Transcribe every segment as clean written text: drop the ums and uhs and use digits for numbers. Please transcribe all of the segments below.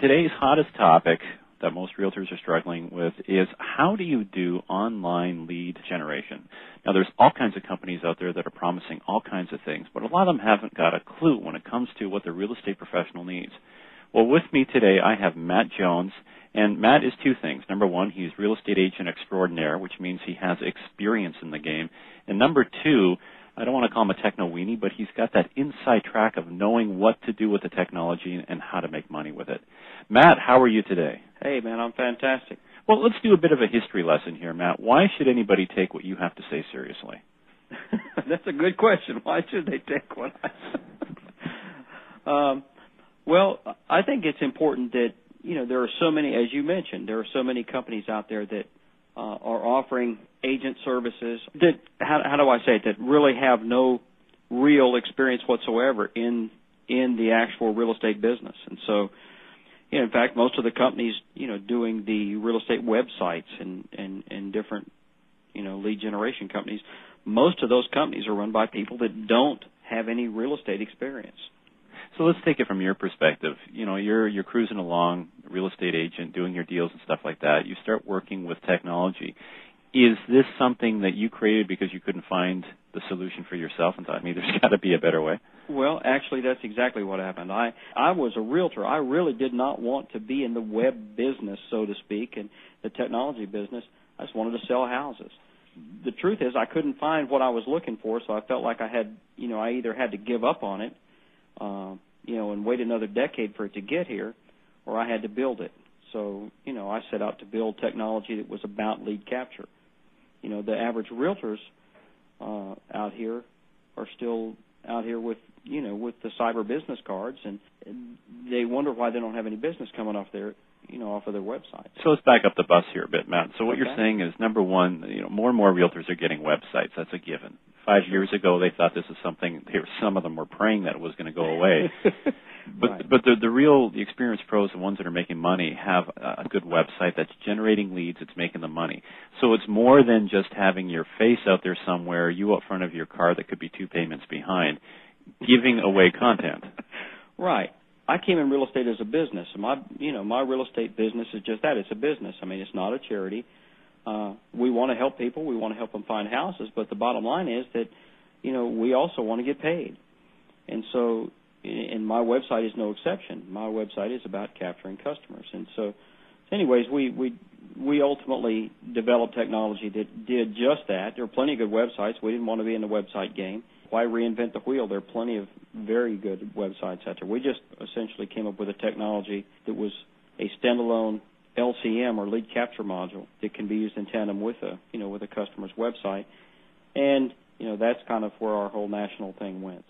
Today's hottest topic that most realtors are struggling with is how do you do online lead generation? Now, there's all kinds of companies out there that are promising all kinds of things, but a lot of them haven't got a clue when it comes to what the real estate professional needs. Well, with me today, I have Matt Jones, and Matt is two things. Number one, he's real estate agent extraordinaire, which means he has experience in the game. And number two, I don't want to call him a techno-weenie, but he's got that inside track of knowing what to do with the technology and how to make money with it. Matt, how are you today? Hey, man, I'm fantastic. Well, let's do a bit of a history lesson here, Matt. Why should anybody take what you have to say seriously? That's a good question. Why should they take what I say? Well, I think it's important that, there are so many, as you mentioned, there are so many companies out there that are offering agent services that, how do I say it, that really have no real experience whatsoever in the actual real estate business. And so, in fact, most of the companies, doing the real estate websites and different, lead generation companies, most of those companies are run by people that don't have any real estate experience. So let's take it from your perspective. You're cruising along, real estate agent, doing your deals and stuff like that. You start working with technology. Is this something that you created because you couldn't find the solution for yourself and thought, there's got to be a better way? Well, actually, that's exactly what happened. I was a realtor. I really did not want to be in the web business, so to speak, and the technology business. I just wanted to sell houses. The truth is I couldn't find what I was looking for, so I felt like I had, I either had to give up on it, and wait another decade for it to get here, or I had to build it. So, I set out to build technology that was about lead capture. The average realtors out here are still out here with, with the cyber business cards, and they wonder why they don't have any business coming off their, off of their website. So let's back up the bus here a bit, Matt. So what you're saying is, number one, more and more realtors are getting websites. That's a given. 5 years ago, they thought this is something. Some of them were praying that it was going to go away. But right. but the experienced pros, the ones that are making money, have a good website that's generating leads. It's making them money. So it's more than just having your face out there somewhere, you out front of your car that could be 2 payments behind, giving away content. Right. I came in real estate as a business. My real estate business is just that. It's a business. It's not a charity. We want to help people. We want to help them find houses. But the bottom line is that, we also want to get paid. And so, and my website is no exception. My website is about capturing customers. And so, anyways, we ultimately developed technology that did just that. There are plenty of good websites. We didn't want to be in the website game. Why reinvent the wheel? There are plenty of very good websites out there. We just essentially came up with a technology that was a standalone LCM or lead capture module that can be used in tandem with a customer's website, and that's kind of where our whole national thing went.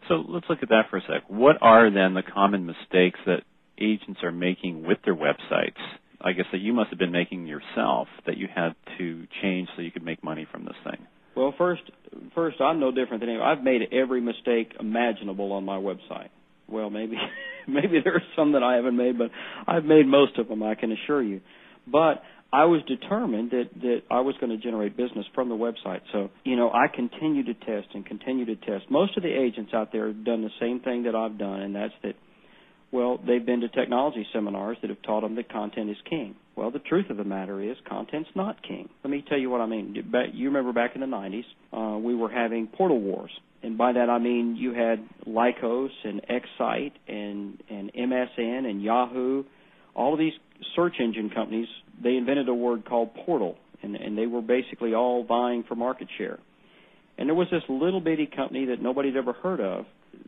So let's look at that for a sec. What are then the common mistakes that agents are making with their websites? I guess that you must have been making yourself that you had to change so you could make money from this thing. Well, first, I'm no different than anyone. I've made every mistake imaginable on my website. Well, maybe there are some that I haven't made, but I've made most of them, I can assure you. But I was determined that I was going to generate business from the website. So, I continue to test and continue to test. Most of the agents out there have done the same thing that I've done, and that's that, well, they've been to technology seminars that have taught them that content is king. Well, the truth of the matter is content's not king. Let me tell you what I mean. You remember back in the 90s, we were having portal wars. And by that I mean you had Lycos and Excite and MSN and Yahoo. All of these search engine companies, they invented a word called portal, and they were basically all vying for market share. And there was this little bitty company that nobody had ever heard of.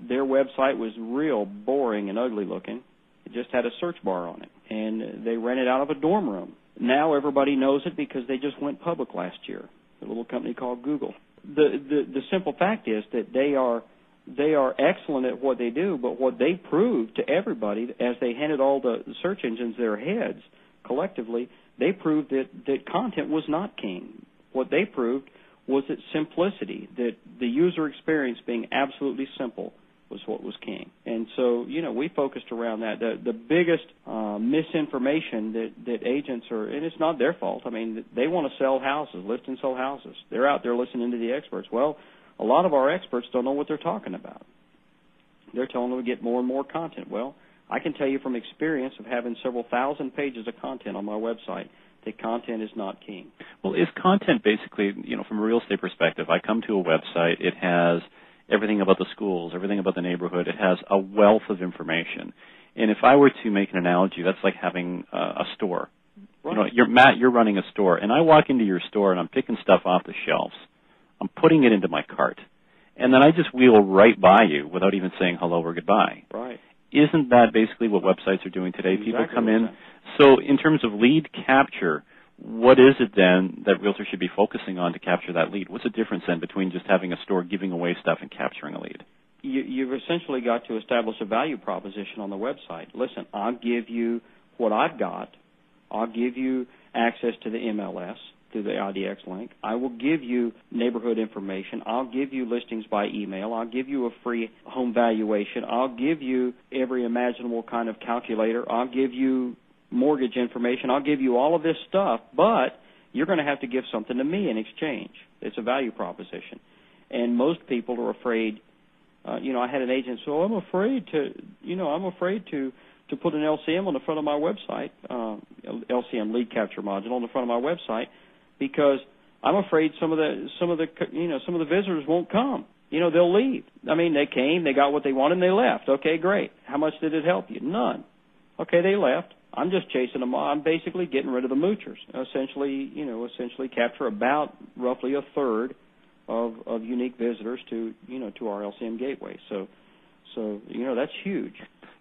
Their website was real boring and ugly looking. It just had a search bar on it, and they rented out of a dorm room. Now everybody knows it because they just went public last year, a little company called Google. The simple fact is that they are excellent at what they do, but what they proved to everybody as they handed all the search engines their heads collectively, they proved that content was not king. What they proved was that simplicity, that the user experience being absolutely simple was what was king. And so, we focused around that. The biggest misinformation that agents are, and it's not their fault. They want to sell houses, list and sell houses. They're out there listening to the experts. Well, a lot of our experts don't know what they're talking about. They're telling them to get more and more content. Well, I can tell you from experience of having several thousand pages of content on my website that content is not king. Well, is content basically, from a real estate perspective, I come to a website, it has everything about the schools, everything about the neighborhood, it has a wealth of information. And if I were to make an analogy, that's like having a store. Right. You're running a store, and I walk into your store and I'm picking stuff off the shelves. I'm putting it into my cart. And then I just wheel right by you without even saying hello or goodbye. Right. Isn't that basically what websites are doing today? Exactly. People come in. So in terms of lead capture, what is it then that realtors should be focusing on to capture that lead? What's the difference then between just having a store giving away stuff and capturing a lead? You've essentially got to establish a value proposition on the website. Listen, I'll give you what I've got. I'll give you access to the MLS through the IDX link. I will give you neighborhood information. I'll give you listings by email. I'll give you a free home valuation. I'll give you every imaginable kind of calculator. I'll give you mortgage information. I'll give you all of this stuff, but you're going to have to give something to me in exchange. It's a value proposition. And most people are afraid. I had an agent say, I'm afraid to put an LCM on the front of my website, LCM lead capture module on the front of my website, because I'm afraid some of the visitors won't come. They'll leave. I mean, they came, they got what they wanted, and they left. Okay, great. How much did it help you? None. Okay, they left. I'm just chasing them. I'm basically getting rid of the moochers. Essentially capture about roughly a third of unique visitors to our LCM gateway. So that's huge.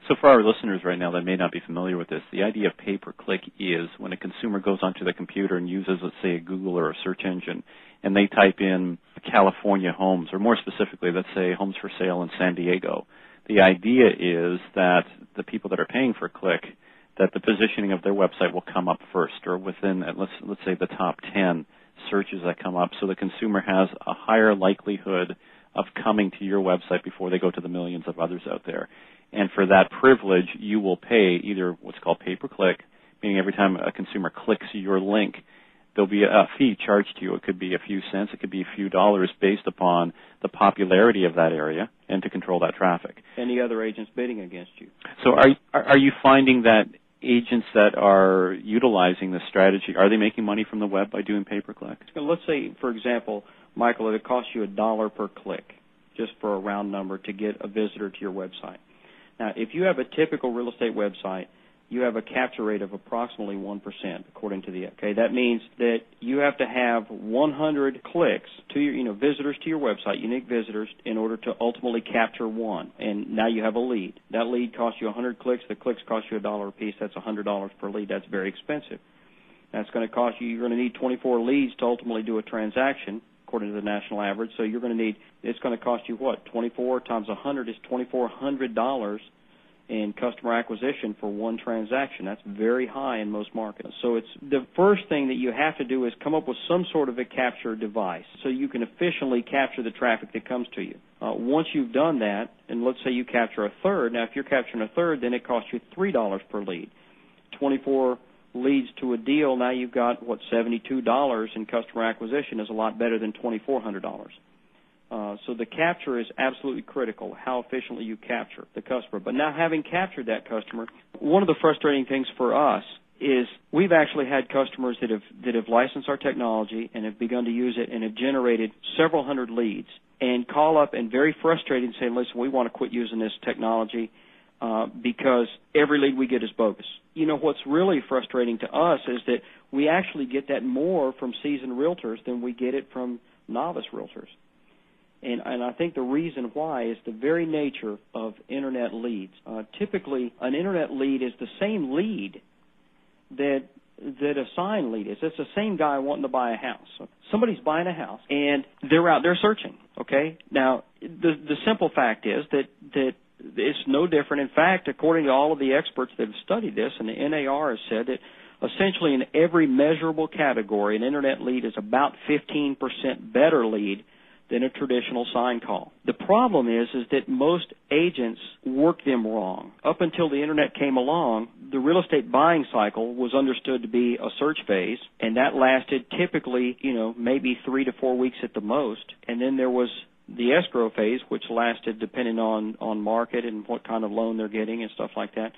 So for our listeners right now that may not be familiar with this, the idea of pay-per-click is when a consumer goes onto the computer and uses, let's say, a Google or a search engine, and they type in California homes, or more specifically, let's say, homes for sale in San Diego. The idea is that the people that are paying for a click, that the positioning of their website will come up first, or within, let's say, the top 10 searches that come up, so the consumer has a higher likelihood of coming to your website before they go to the millions of others out there. And for that privilege, you will pay either what's called pay-per-click, meaning every time a consumer clicks your link, there'll be a fee charged to you. It could be a few cents. It could be a few dollars based upon the popularity of that area and to control that traffic. Any other agents bidding against you. So are you finding that agents that are utilizing this strategy, are they making money from the web by doing pay-per-click? Let's say, for example, Michael, it costs you $1 per click, just for a round number, to get a visitor to your website. Now, if you have a typical real estate website, you have a capture rate of approximately 1%, according to the. Okay, that means that you have to have 100 clicks to your, visitors to your website, unique visitors, in order to ultimately capture one. And now you have a lead. That lead costs you 100 clicks. The clicks cost you $1 a piece. That's $100 per lead. That's very expensive. That's going to cost you. You're going to need 24 leads to ultimately do a transaction, according to the national average. So you're going to need. It's going to cost you what? 24 times 100 is $2,400 in customer acquisition for one transaction. That's very high in most markets. So it's the first thing that you have to do is come up with some sort of a capture device so you can efficiently capture the traffic that comes to you. Once you've done that, and let's say you capture a third. Now, if you're capturing a third, then it costs you $3 per lead. 24 leads to a deal. Now you've got, $72 in customer acquisition is a lot better than $2,400. So the capture is absolutely critical, how efficiently you capture the customer. But now having captured that customer, one of the frustrating things for us is we've actually had customers that have licensed our technology and have begun to use it and have generated several hundred leads and call up and very frustrated and say, listen, we want to quit using this technology because every lead we get is bogus. What's really frustrating to us is that we actually get that more from seasoned realtors than we get it from novice realtors. And I think the reason why is the very nature of Internet leads. Typically, an Internet lead is the same lead that a sign lead is. It's the same guy wanting to buy a house. So somebody's buying a house, and they're out there searching, okay? Now, the simple fact is that it's no different. In fact, according to all of the experts that have studied this, and the NAR has said that essentially in every measurable category, an Internet lead is about 15% better lead than a traditional sign call. The problem is that most agents work them wrong. Up until the Internet came along, the real estate buying cycle was understood to be a search phase, and that lasted typically, maybe 3 to 4 weeks at the most. And then there was the escrow phase, which lasted, depending on market and what kind of loan they're getting and stuff like that,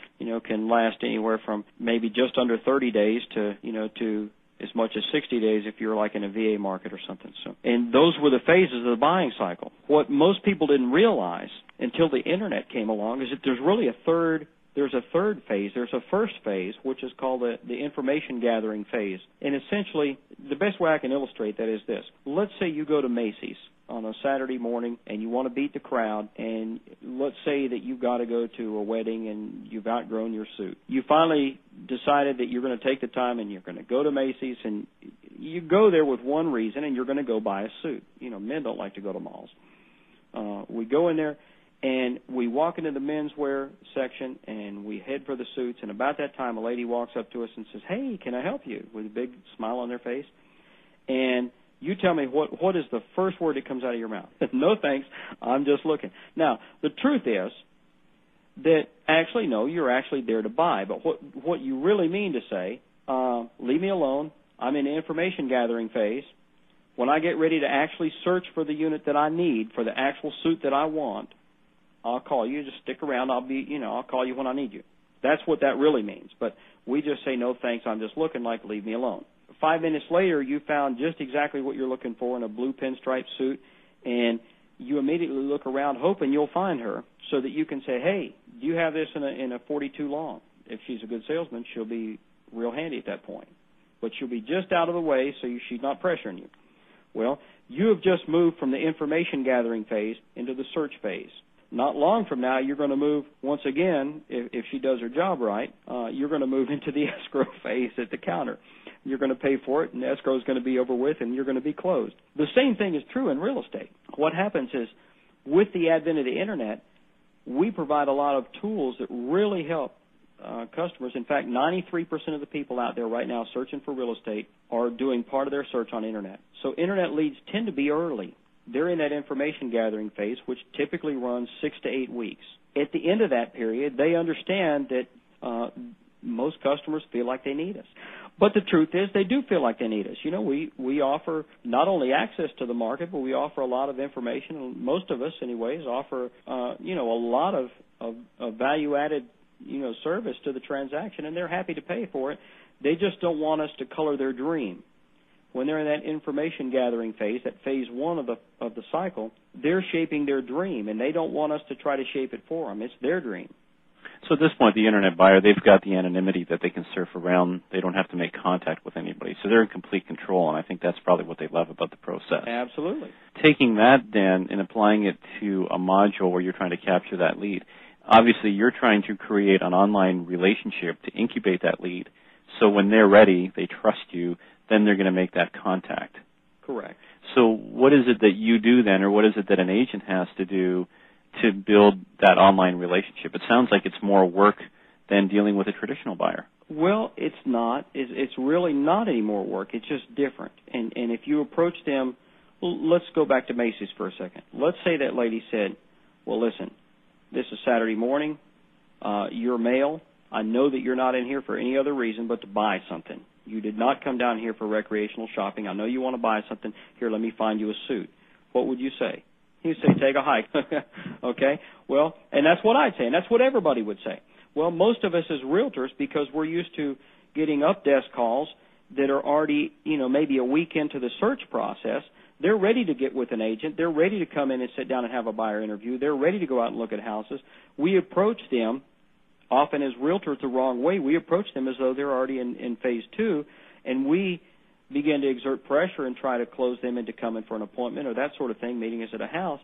can last anywhere from maybe just under 30 days to as much as 60 days if you're like in a VA market or something. So, and those were the phases of the buying cycle. What most people didn't realize until the Internet came along is that there's really a third phase. There's a first phase, which is called the information gathering phase. And essentially, the best way I can illustrate that is this. Let's say you go to Macy's on a Saturday morning and you want to beat the crowd, and let's say that you've got to go to a wedding and you've outgrown your suit. You finally decided that you're going to take the time and you're going to go to Macy's, and you go there with one reason, and you're going to go buy a suit. Men don't like to go to malls. We go in there, and we walk into the menswear section, and we head for the suits, and about that time, a lady walks up to us and says, "Hey, can I help you?" with a big smile on their face. And you tell me what is the first word that comes out of your mouth? "No, thanks, I'm just looking." Now, the truth is that actually, no, you're actually there to buy. But what you really mean to say, leave me alone. I'm in the information gathering phase. When I get ready to actually search for the unit that I need, for the actual suit that I want, I'll call you. Just stick around. I'll call you when I need you. That's what that really means. But we just say, "No, thanks, I'm just looking," like, leave me alone. 5 minutes later, you found just exactly what you're looking for in a blue pinstripe suit, and you immediately look around hoping you'll find her so that you can say, "Hey, do you have this in a 42 long?" If she's a good salesman, she'll be real handy at that point. But she'll be just out of the way so she's not pressuring you. Well, you have just moved from the information gathering phase into the search phase. Not long from now, you're going to move, once again, if she does her job right, you're going to move into the escrow phase at the counter. You're going to pay for it, and escrow is going to be over with, and you're going to be closed. The same thing is true in real estate. What happens is, with the advent of the Internet, we provide a lot of tools that really help customers. In fact, 93% of the people out there right now searching for real estate are doing part of their search on Internet. So Internet leads tend to be early. They're in that information gathering phase, which typically runs 6 to 8 weeks. At the end of that period, they understand that most customers feel like they need us. But the truth is, they do feel like they need us. We offer not only access to the market, but we offer a lot of information. And most of us, anyways, offer a lot of value-added service to the transaction, and they're happy to pay for it. They just don't want us to color their dream. When they're in that information gathering phase, that phase one of the cycle, they're shaping their dream, and they don't want us to try to shape it for them. It's their dream. So at this point, the Internet buyer, they've got the anonymity that they can surf around. They don't have to make contact with anybody. So they're in complete control, and I think that's probably what they love about the process. Absolutely. Taking that then and applying it to a module where you're trying to capture that lead, obviously you're trying to create an online relationship to incubate that lead. So when they're ready, they trust you, then they're going to make that contact. Correct. So what is it that you do then, or what is it that an agent has to do to build that online relationship? It sounds like it's more work than dealing with a traditional buyer. Well, it's not. It's really not any more work. It's just different. And if you approach them, let's go back to Macy's for a second. Let's say that lady said, "Well, listen, this is Saturday morning. You're male. I know that you're not in here for any other reason but to buy something. You did not come down here for recreational shopping. I know you want to buy something. Here, let me find you a suit." What would you say? You'd say, "Take a hike." Okay? Well, and that's what I'd say, and that's what everybody would say. Well, most of us as realtors, because we're used to getting up desk calls that are already, maybe a week into the search process, they're ready to get with an agent. They're ready to come in and sit down and have a buyer interview. They're ready to go out and look at houses. We approach them often as realtors the wrong way. We approach them as though they're already in phase two, and we begin to exert pressure and try to close them into coming for an appointment or that sort of thing, meeting us at a house,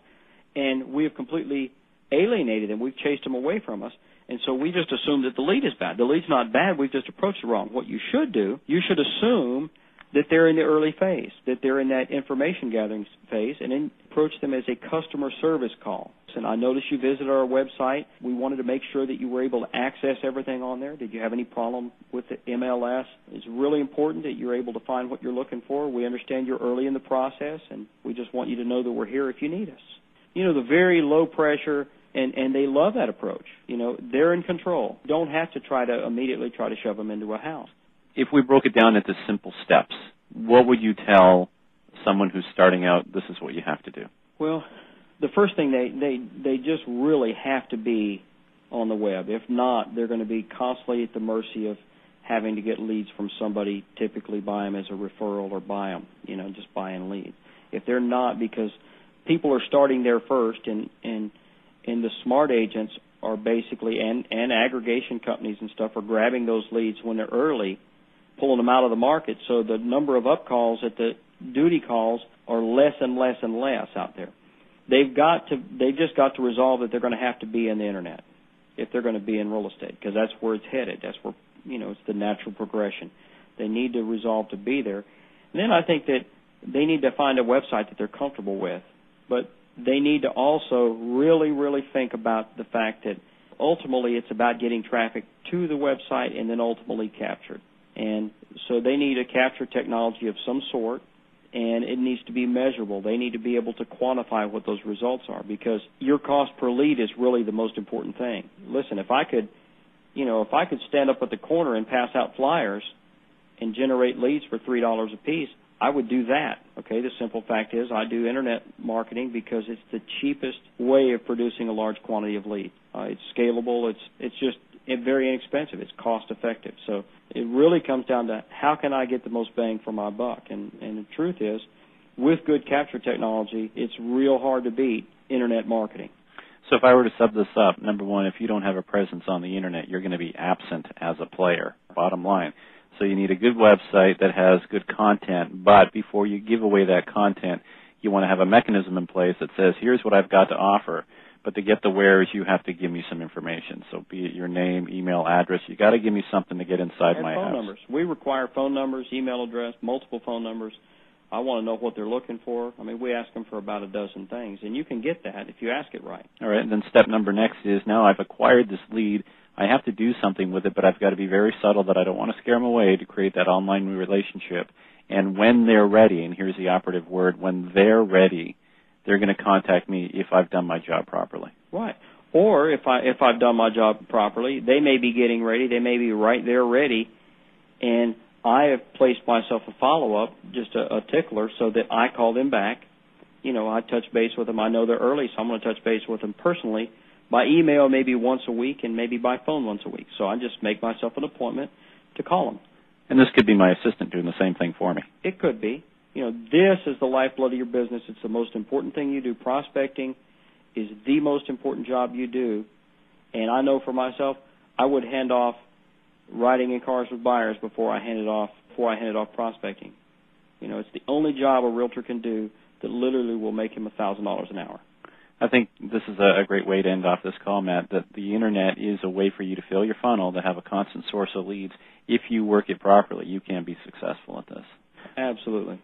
and we have completely alienated them. We've chased them away from us, and so we just assume that the lead is bad. The lead's not bad. We've just approached it wrong. What you should do, you should assume that they're in the early phase, that they're in that information gathering phase, and then approach them as a customer service call. And I noticed you visited our website. We wanted to make sure that you were able to access everything on there. Did you have any problem with the MLS? It's really important that you're able to find what you're looking for. We understand you're early in the process, and we just want you to know that we're here if you need us. The very low pressure, and they love that approach. They're in control. Don't have to immediately try to shove them into a house. If we broke it down into simple steps, what would you tell someone who's starting out, this is what you have to do? Well, the first thing, they just really have to be on the web. If not, they're going to be constantly at the mercy of having to get leads from somebody, typically buy them as a referral or buy them, just buying leads. If they're not, because people are starting there first, and the smart agents are basically, and aggregation companies and stuff are grabbing those leads when they're early, pulling them out of the market, so the number of up calls at the duty calls are less and less and less out there. They've just got to resolve that they're going to have to be in the internet if they're going to be in real estate, because that's where it's headed. That's where, it's the natural progression. They need to resolve to be there. And then I think that they need to find a website that they're comfortable with, but they need to also really, really think about the fact that ultimately it's about getting traffic to the website and then ultimately captured. And so they need a capture technology of some sort, and it needs to be measurable. They need to be able to quantify what those results are, because your cost per lead is really the most important thing. Listen, if I could stand up at the corner and pass out flyers and generate leads for $3 a piece, I would do that. Okay, the simple fact is I do internet marketing because it's the cheapest way of producing a large quantity of leads. It's scalable. It's just very inexpensive. It's cost effective. So it really comes down to how can I get the most bang for my buck. And the truth is, with good capture technology, it's real hard to beat internet marketing. So if I were to sum this up, number one, if you don't have a presence on the internet, you're going to be absent as a player, bottom line. So you need a good website that has good content, but before you give away that content, you want to have a mechanism in place that says, here's what I've got to offer. But to get the wheres, you have to give me some information. So be it your name, email, address, you got to give me something to get inside my house. Phone numbers. We require phone numbers, email address, multiple phone numbers. I want to know what they're looking for. I mean, we ask them for about a dozen things, and you can get that if you ask it right. All right, and then step number next is, now I've acquired this lead. I have to do something with it, but I've got to be very subtle that I don't want to scare them away to create that online relationship. And when they're ready, and here's the operative word, when they're ready, they're going to contact me if I've done my job properly. Right. Or if I've done my job properly, they may be getting ready. They may be right there ready, and I have placed myself a follow-up, just a tickler, so that I call them back. I touch base with them. I know they're early, so I'm going to touch base with them personally by email maybe once a week and maybe by phone once a week. So I just make myself an appointment to call them. And this could be my assistant doing the same thing for me. It could be. This is the lifeblood of your business. It's the most important thing you do. Prospecting is the most important job you do. And I know for myself, I would hand off riding in cars with buyers before I handed off prospecting. It's the only job a realtor can do that literally will make him $1,000 an hour. I think this is a great way to end off this call, Matt, that the internet is a way for you to fill your funnel, to have a constant source of leads. If you work it properly, you can be successful at this. Absolutely.